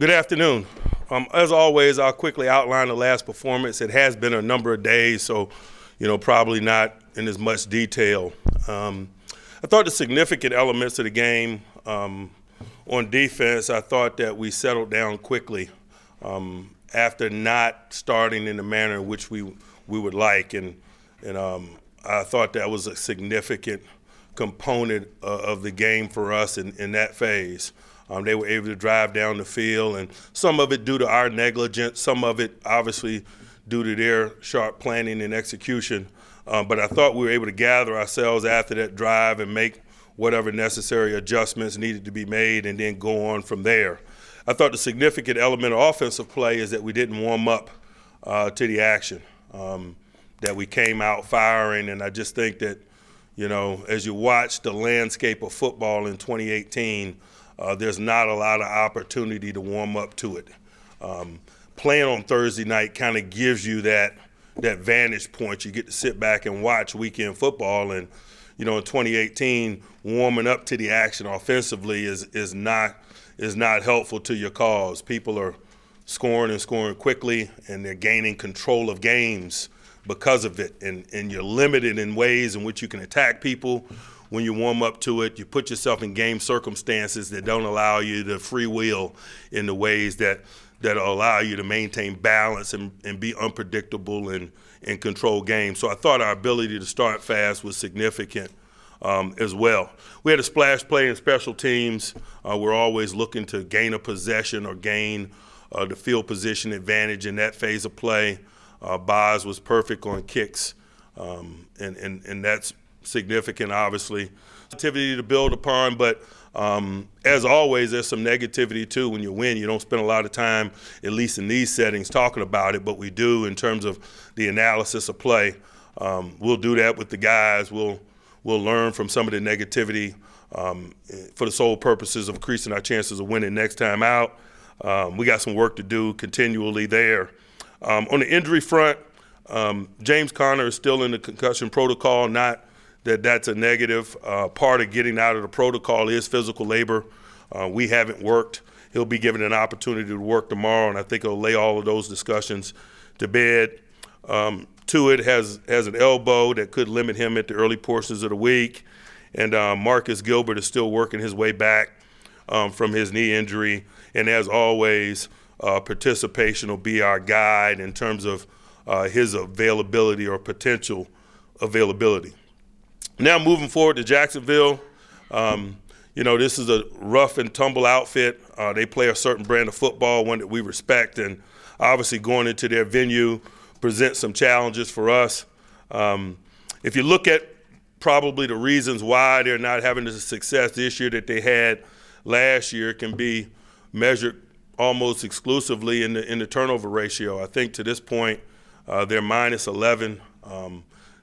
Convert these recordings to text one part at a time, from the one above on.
Good afternoon. As always, I'll quickly outline the last performance. It has been a number of days, so probably not in as much detail. I thought the significant elements of the game on defense, I thought that we settled down quickly after not starting in the manner in which we would like, and I thought that was a significant component of the game for us in that phase. They were able to drive down the field, and some of it due to our negligence, some of it obviously due to their sharp planning and execution. But I thought we were able to gather ourselves after that drive and make whatever necessary adjustments needed to be made and then go on from there. I thought the significant element of offensive play is that we didn't warm up to the action, that we came out firing, and I just think that, as you watch the landscape of football in 2018, there's not a lot of opportunity to warm up to it. Playing on Thursday night kind of gives you that vantage point. You get to sit back and watch weekend football, and in 2018, warming up to the action offensively is not helpful to your cause. People are scoring and scoring quickly, and they're gaining control of games because of it. And you're limited in ways in which you can attack people. When you warm up to it, you put yourself in game circumstances that don't allow you to freewheel in the ways that allow you to maintain balance and be unpredictable and control games. So I thought our ability to start fast was significant as well. We had a splash play in special teams. We're always looking to gain a possession or gain the field position advantage in that phase of play. Boz was perfect on kicks, and that's significant, obviously. Positivity to build upon, but as always, there's some negativity too. When you win, you don't spend a lot of time, at least in these settings, talking about it, but we do in terms of the analysis of play. We'll do that with the guys. We'll learn from some of the negativity for the sole purposes of increasing our chances of winning next time out. We got some work to do continually there. On the injury front, James Conner is still in the concussion protocol, not that's a negative. Part of getting out of the protocol is physical labor. We haven't worked. He'll be given an opportunity to work tomorrow, and I think he'll lay all of those discussions to bed. Tuitt has an elbow that could limit him at the early portions of the week, and Marcus Gilbert is still working his way back from his knee injury. And as always, participation will be our guide in terms of his availability or potential availability. Now moving forward to Jacksonville, this is a rough and tumble outfit. They play a certain brand of football, one that we respect, and obviously going into their venue presents some challenges for us. If you look at probably the reasons why they're not having the success this year that they had last year, it can be measured almost exclusively in the turnover ratio. I think to this point, they're minus 11.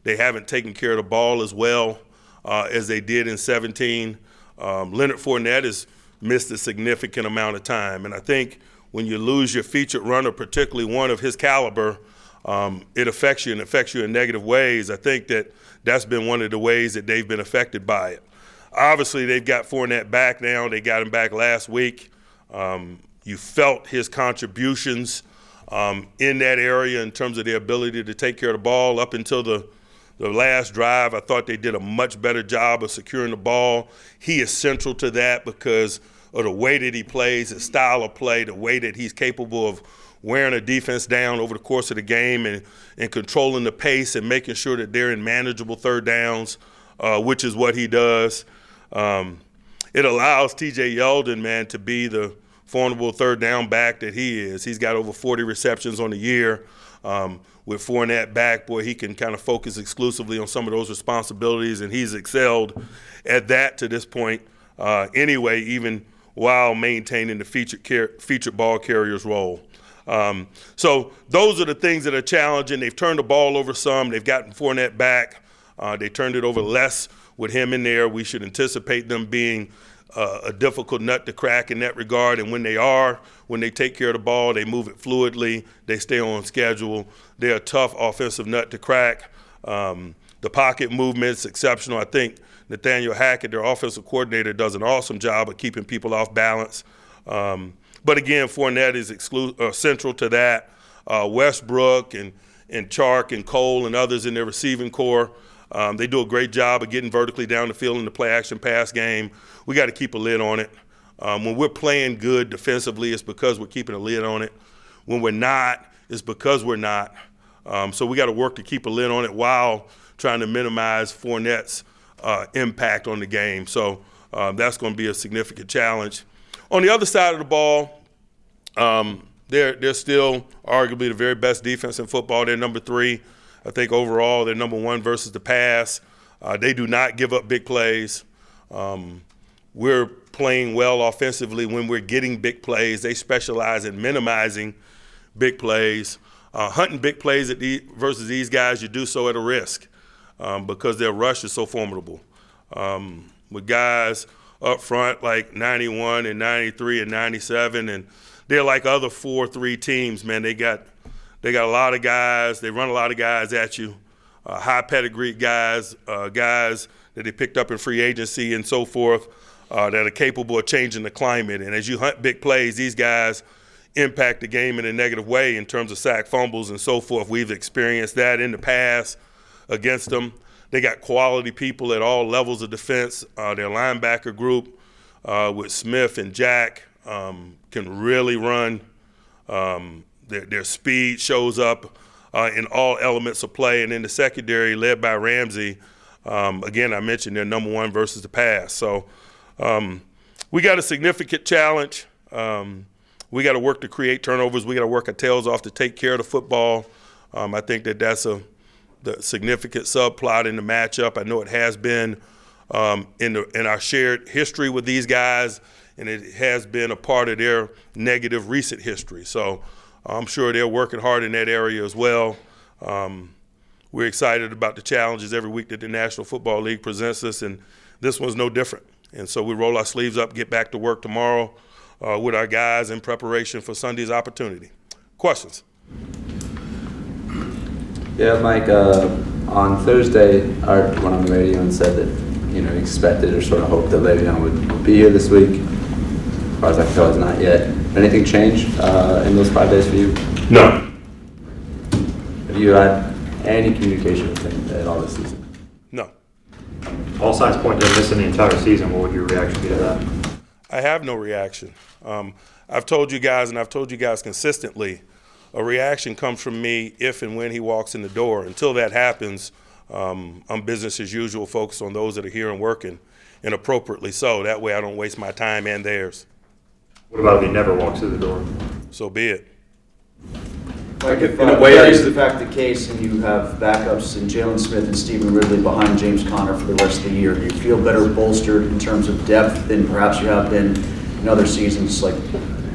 They haven't taken care of the ball as well as they did in 17. Leonard Fournette has missed a significant amount of time. And I think when you lose your featured runner, particularly one of his caliber, it affects you and affects you in negative ways. I think that's been one of the ways that they've been affected by it. Obviously, they've got Fournette back now. They got him back last week. You felt his contributions in that area in terms of their ability to take care of the ball up until the last drive. I thought they did a much better job of securing the ball. He is central to that because of the way that he plays, his style of play, the way that he's capable of wearing a defense down over the course of the game and controlling the pace and making sure that they're in manageable third downs, which is what he does. It allows T.J. Yeldon, man, to be the formidable third down back that he is. He's got over 40 receptions on the year. With Fournette back, boy, he can kind of focus exclusively on some of those responsibilities, and he's excelled at that to this point anyway, even while maintaining the featured ball carrier's role. So those are the things that are challenging. They've turned the ball over some. They've gotten Fournette back. They turned it over less with him in there. We should anticipate them being a difficult nut to crack in that regard. And when they take care of the ball, they move it fluidly. They stay on schedule. They're a tough offensive nut to crack. The pocket movement's exceptional. I think Nathaniel Hackett, their offensive coordinator, does an awesome job of keeping people off balance. But again, Fournette is central to that. Westbrook and Chark and Cole and others in their receiving core, they do a great job of getting vertically down the field in the play-action pass game. We got to keep a lid on it. When we're playing good defensively, it's because we're keeping a lid on it. When we're not, it's because we're not. So we got to work to keep a lid on it while trying to minimize Fournette's impact on the game. So that's going to be a significant challenge. On the other side of the ball, they're still arguably the very best defense in football. They're number 3. I think overall they're number 1 versus the pass. They do not give up big plays. We're playing well offensively when we're getting big plays. They specialize in minimizing big plays. Hunting big plays versus these guys, you do so at a risk because their rush is so formidable. With guys up front like 91 and 93 and 97, and they're like other 4-3 teams, man. They got a lot of guys. They run a lot of guys at you, high pedigree guys, guys that they picked up in free agency and so forth, that are capable of changing the climate. And as you hunt big plays, these guys impact the game in a negative way in terms of sack fumbles and so forth. We've experienced that in the past against them. They got quality people at all levels of defense. Their linebacker group with Smith and Jack can really run. Their speed shows up in all elements of play. And in the secondary, led by Ramsey, again, I mentioned they're number 1 versus the pass. So we got a significant challenge. We got to work to create turnovers. We got to work our tails off to take care of the football. I think that's the significant subplot in the matchup. I know it has been in our shared history with these guys, and it has been a part of their negative recent history. So I'm sure they're working hard in that area as well. We're excited about the challenges every week that the National Football League presents us, and this one's no different. And so we roll our sleeves up, get back to work tomorrow with our guys in preparation for Sunday's opportunity. Questions? Yeah, Mike, on Thursday, Art went on the radio and said that, you expected or sort of hoped that Le'Veon would be here this week. As far as I can tell, it's not yet. Anything changed in those 5 days for you? No. Have you had any communication with him at all this season? No. All signs point to missing the entire season. What would your reaction be to that? I have no reaction. I've told you guys, and I've told you guys consistently, a reaction comes from me if and when he walks in the door. Until that happens, I'm business as usual, focused on those that are here and working, and appropriately so. That way I don't waste my time and theirs. What about if he never walks through the door? So be it. Like if that is in fact the case and you have backups in Jalen Smith and Stephen Ridley behind James Conner for the rest of the year, do you feel better bolstered in terms of depth than perhaps you have been in other seasons? Like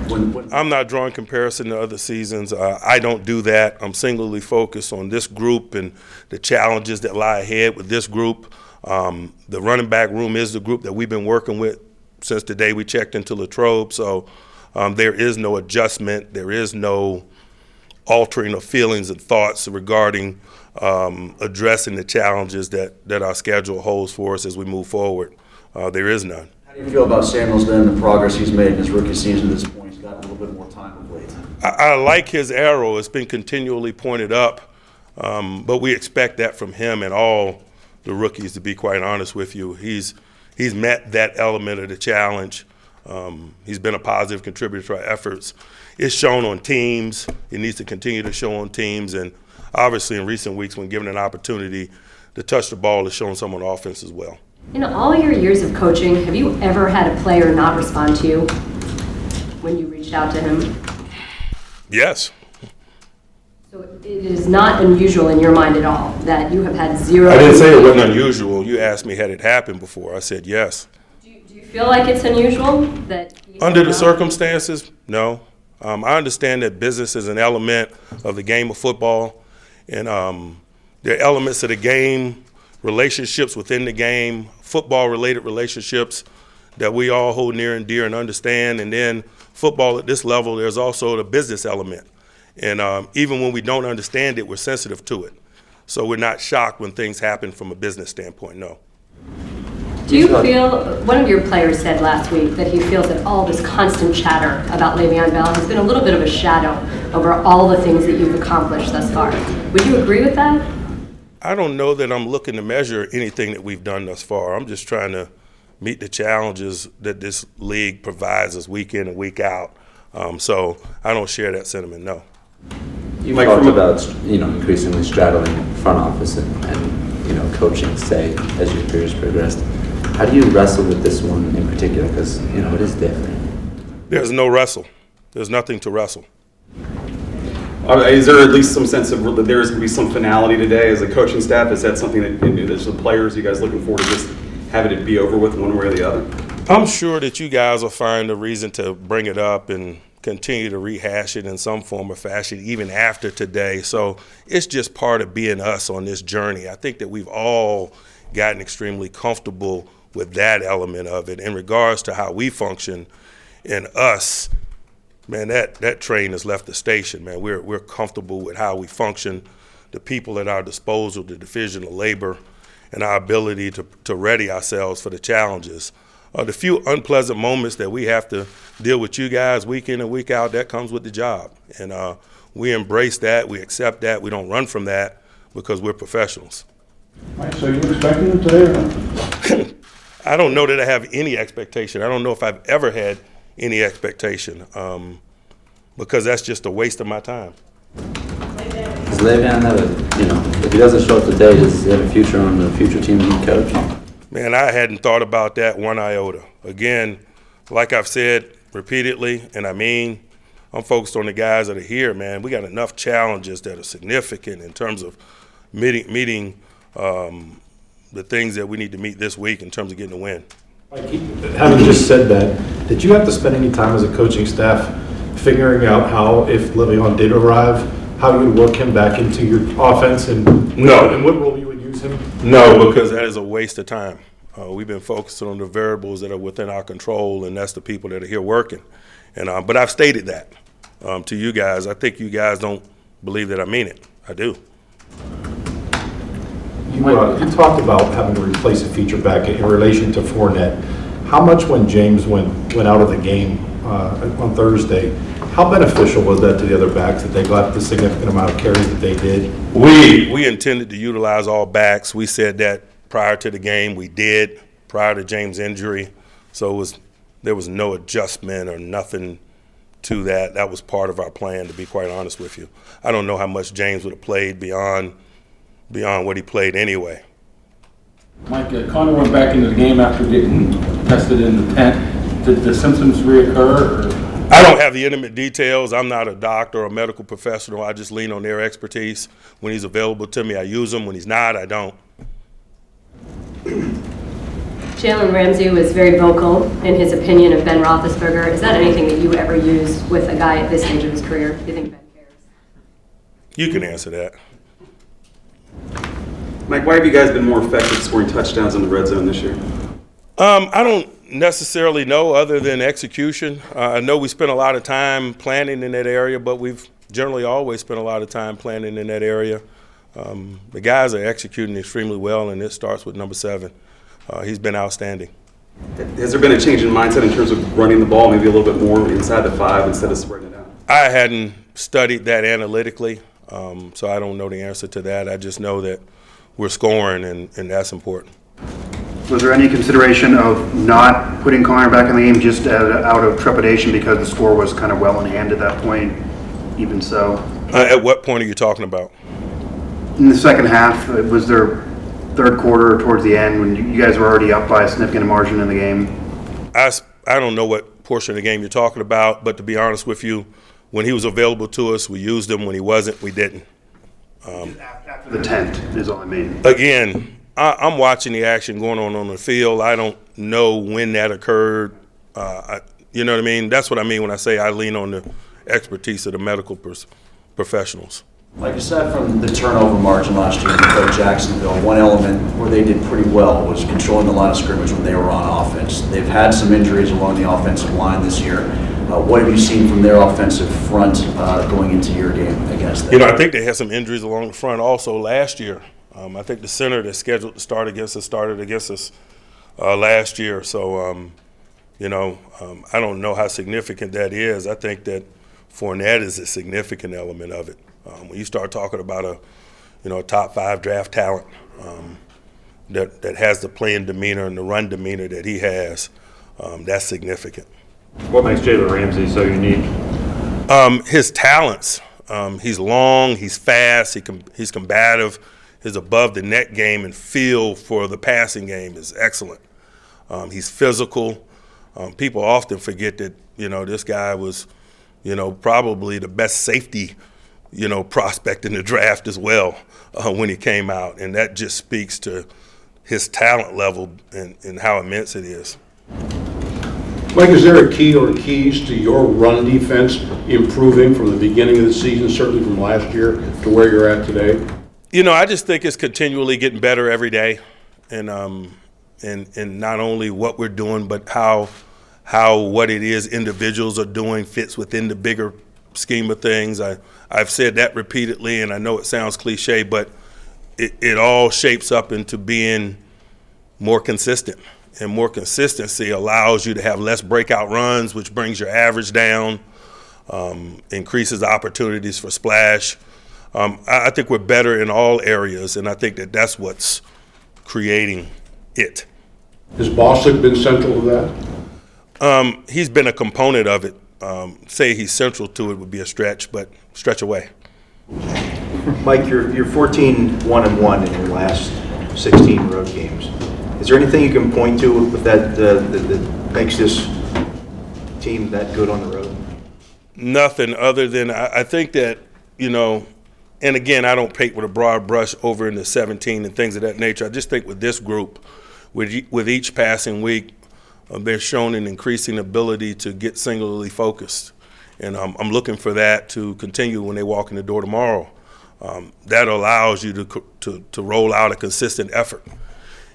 when I'm not drawing comparison to other seasons. I don't do that. I'm singularly focused on this group and the challenges that lie ahead with this group. The running back room is the group that we've been working with since the day we checked into Latrobe. So there is no adjustment. There is no altering of feelings and thoughts regarding addressing the challenges that our schedule holds for us as we move forward. There is none. How do you feel about Samuels then, the progress he's made in his rookie season to this point? He's got a little bit more time of late. I like his arrow. It's been continually pointed up, but we expect that from him and all the rookies, to be quite honest with you. He's met that element of the challenge. He's been a positive contributor to our efforts. It's shown on teams. It needs to continue to show on teams. And obviously in recent weeks, when given an opportunity to touch the ball, it's shown some on offense as well. In all your years of coaching, have you ever had a player not respond to you when you reached out to him? Yes. So it is not unusual in your mind at all that you have had zero. I didn't say it wasn't unusual. You asked me had it happened before. I said yes. Do you feel like it's unusual that under the circumstances? No. I understand that business is an element of the game of football, and there are elements of the game, relationships within the game, football-related relationships that we all hold near and dear and understand. And then football at this level, there's also the business element. And even when we don't understand it, we're sensitive to it. So we're not shocked when things happen from a business standpoint, no. Do you feel, one of your players said last week that he feels that all this constant chatter about Le'Veon Bell has been a little bit of a shadow over all the things that you've accomplished thus far. Would you agree with that? I don't know that I'm looking to measure anything that we've done thus far. I'm just trying to meet the challenges that this league provides us week in and week out. So I don't share that sentiment, no. You've talked about, increasingly straddling front office and coaching, say, as your career's progressed. How do you wrestle with this one in particular? Because, it is different. There's no wrestle. There's nothing to wrestle. Is there at least some sense of that there is going to be some finality today as a coaching staff? Is that something that, as the players, you guys looking forward to just having it be over with one way or the other? I'm sure that you guys will find a reason to bring it up and continue to rehash it in some form or fashion even after today. So it's just part of being us on this journey. I think that we've all gotten extremely comfortable with that element of it. In regards to how we function and us, man, that train has left the station, man. We're comfortable with how we function, the people at our disposal, the division of labor, and our ability to ready ourselves for the challenges. The few unpleasant moments that we have to deal with you guys week in and week out, that comes with the job. And we embrace that, we accept that, we don't run from that because we're professionals. Right, so you expecting it today or not? I don't know that I have any expectation. I don't know if I've ever had any expectation because that's just a waste of my time. Does Le'Veon have if he doesn't show up today, does he have a future on the future team you coach? Man, I hadn't thought about that one iota. Again, like I've said repeatedly, and I'm focused on the guys that are here, man. We got enough challenges that are significant in terms of meeting the things that we need to meet this week in terms of getting a win. Mike, having just said that, did you have to spend any time as a coaching staff figuring out how, if Le'Veon did arrive, how you would work him back into your offense and what role you would use him? No, because that is a waste of time. We've been focusing on the variables that are within our control, and that's the people that are here working. And but I've stated that to you guys. I think you guys don't believe that I mean it. I do. You talked about having to replace a feature back in relation to Fournette. How much when James went out of the game on Thursday, how beneficial was that to the other backs that they got the significant amount of carries that they did? We intended to utilize all backs. We said that prior to the game. We did prior to James' injury. So there was no adjustment or nothing to that. That was part of our plan, to be quite honest with you. I don't know how much James would have played beyond what he played anyway. Mike, Connor went back into the game after getting tested in the tent. Did the symptoms reoccur? Or? I don't have the intimate details. I'm not a doctor or a medical professional. I just lean on their expertise. When he's available to me, I use him. When he's not, I don't. Jalen Ramsey was very vocal in his opinion of Ben Roethlisberger. Is that anything that you ever use with a guy at this stage of his career? Do you think Ben cares? You can answer that. Mike, why have you guys been more effective scoring touchdowns in the red zone this year? I don't necessarily know other than execution. I know we spent a lot of time planning in that area, but we've generally always spent a lot of time planning in that area. The guys are executing extremely well, and it starts with number 7. He's been outstanding. Has there been a change in mindset in terms of running the ball maybe a little bit more inside the 5 instead of spreading it out? I hadn't studied that analytically, so I don't know the answer to that. I just know that we're scoring, and that's important. Was there any consideration of not putting Connor back in the game just out of trepidation because the score was kind of well in hand at that point, even so? At what point are you talking about? In the second half, was there third quarter or towards the end when you guys were already up by a significant margin in the game? I don't know what portion of the game you're talking about, but to be honest with you, when he was available to us, we used him. When he wasn't, we didn't. After the 10th is all I mean. Again, I'm watching the action going on the field. I don't know when that occurred. You know what I mean? That's what I mean when I say I lean on the expertise of the medical professionals. Like aside from the turnover margin last year in Jacksonville, one element where they did pretty well was controlling the line of scrimmage when they were on offense. They've had some injuries along the offensive line this year. What have you seen from their offensive front going into your game against them? I think they had some injuries along the front also last year. I think the center that's scheduled to start against us started against us last year. So, I don't know how significant that is. I think that Fournette is a significant element of it. When you start talking about a top 5 draft talent that has the playing demeanor and the run demeanor that he has, that's significant. What makes Jalen Ramsey so unique? His talents. He's long, he's fast, he's combative. His above the net game and feel for the passing game is excellent. He's physical. People often forget that, this guy was, probably the best safety, prospect in the draft as well when he came out. And that just speaks to his talent level and how immense it is. Mike, is there a key or keys to your run defense improving from the beginning of the season, certainly from last year to where you're at today? I just think it's continually getting better every day, and not only what we're doing, but how what it is individuals are doing fits within the bigger scheme of things. I've said that repeatedly, and I know it sounds cliche, but it all shapes up into being more consistent. And more consistency allows you to have less breakout runs, which brings your average down, increases opportunities for splash. I think we're better in all areas, and I think that's what's creating it. Has Bostic been central to that? He's been a component of it. Say he's central to it would be a stretch, but stretch away. Mike, you're 14-1-1 in your last 16 road games. Is there anything you can point to that makes this team that good on the road? Nothing other than I think that, and again, I don't paint with a broad brush over into 17 and things of that nature. I just think with this group, with each passing week, they've shown an increasing ability to get singularly focused. And I'm looking for that to continue when they walk in the door tomorrow. That allows you to roll out a consistent effort.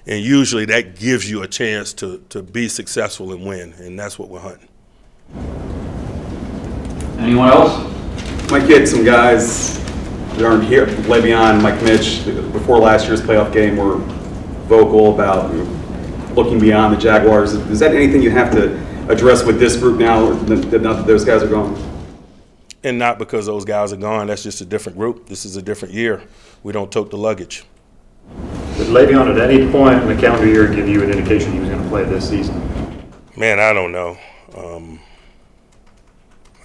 And usually that gives you a chance to be successful and win, and that's what we're hunting. Anyone else? Mike, you had some guys that aren't here, Le'Veon, Mike Mitch, before last year's playoff game were vocal about looking beyond the Jaguars. Is that anything you have to address with this group now that those guys are gone? And not because those guys are gone. That's just a different group. This is a different year. We don't tote the luggage. Did Le'Veon at any point in the calendar year give you an indication he was going to play this season? Man, I don't know.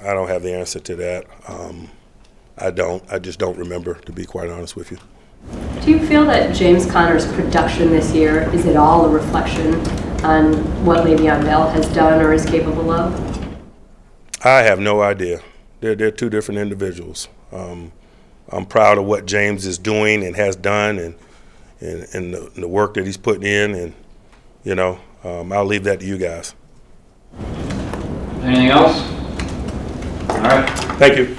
I don't have the answer to that. I just don't remember, to be quite honest with you. Do you feel that James Conner's production this year is at all a reflection on what Le'Veon Bell has done or is capable of? I have no idea. They're two different individuals. I'm proud of what James is doing and has done, and the work that he's putting in, and I'll leave that to you guys. Anything else? All right. Thank you.